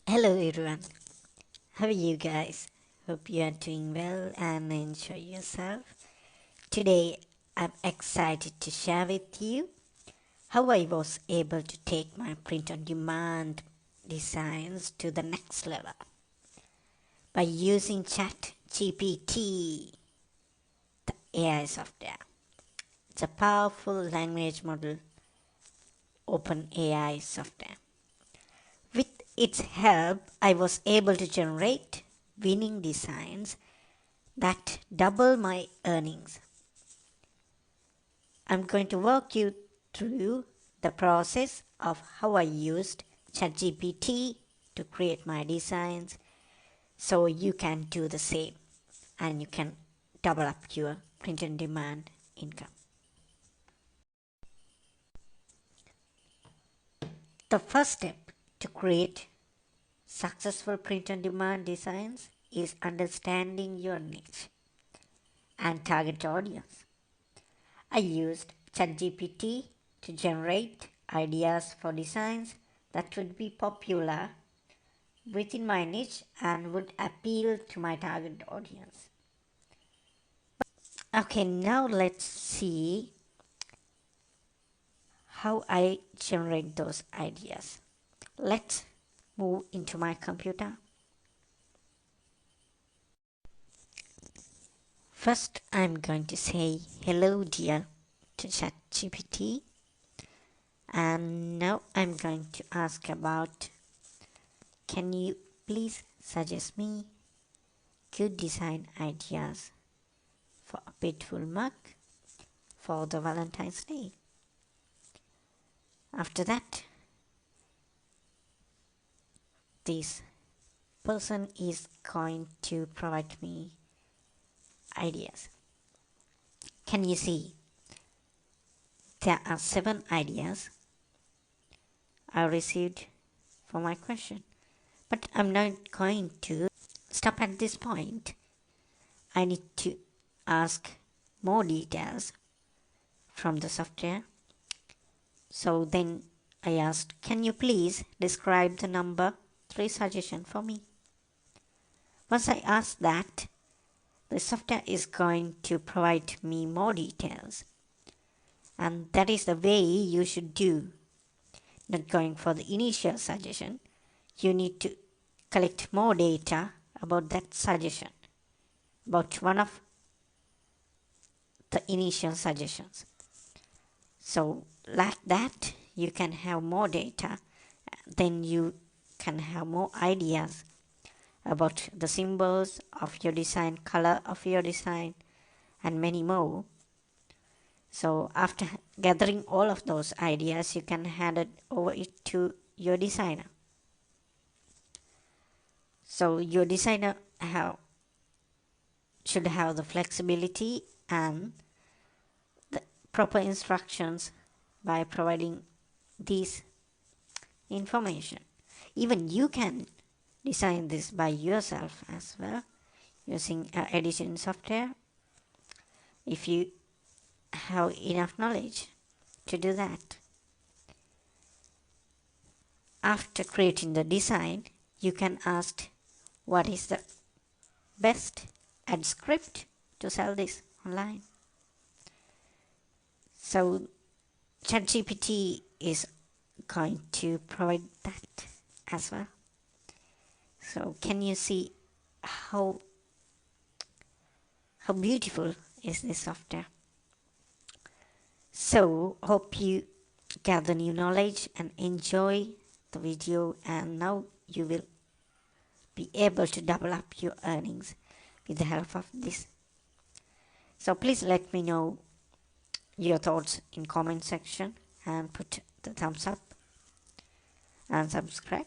Hello everyone, how are you guys? Hope you are doing well and enjoy yourself. Today I'm excited to share with you how I was able to take my print on demand designs to the next level by using ChatGPT, the AI software. It's a powerful language model, open AI software. With its help, I was able to generate winning designs that double my earnings. I'm going to walk you through the process of how I used ChatGPT to create my designs so you can do the same and you can double up your print on demand income. The first step to create successful print on demand designs is understanding your niche and target audience. I used ChatGPT to generate ideas for designs that would be popular within my niche and would appeal to my target audience. Okay, now let's see how I generate those ideas. Let's move into my computer. First, I'm going to say hello dear to ChatGPT, and now I'm going to ask about, can you please suggest me good design ideas for a beautiful mug for the Valentine's Day. After that, this person is going to provide me ideas. Can you see? There are 7 ideas I received for my question. But I'm not going to stop at this point. I need to ask more details from the software. So then I asked, can you please describe the number 3 suggestion for me? Once I ask that, the software is going to provide me more details. And that is the way you should do. Not going for the initial suggestion. You need to collect more data about that suggestion, about one of the initial suggestions. So like that, you can have more data, then you can have more ideas about the symbols of your design, color of your design, and many more. So after gathering all of those ideas, you can hand it over to your designer. So your designer should have the flexibility and the proper instructions by providing these information. Even you can design this by yourself as well using editing software if you have enough knowledge to do that. After creating the design, you can ask what is the best ad script to sell this online. So ChatGPT is going to provide that as well. So can you see how beautiful is this software? So hope you gather new knowledge and enjoy the video, and now you will be able to double up your earnings with the help of this. So please let me know your thoughts in comment section and put the thumbs up and subscribe.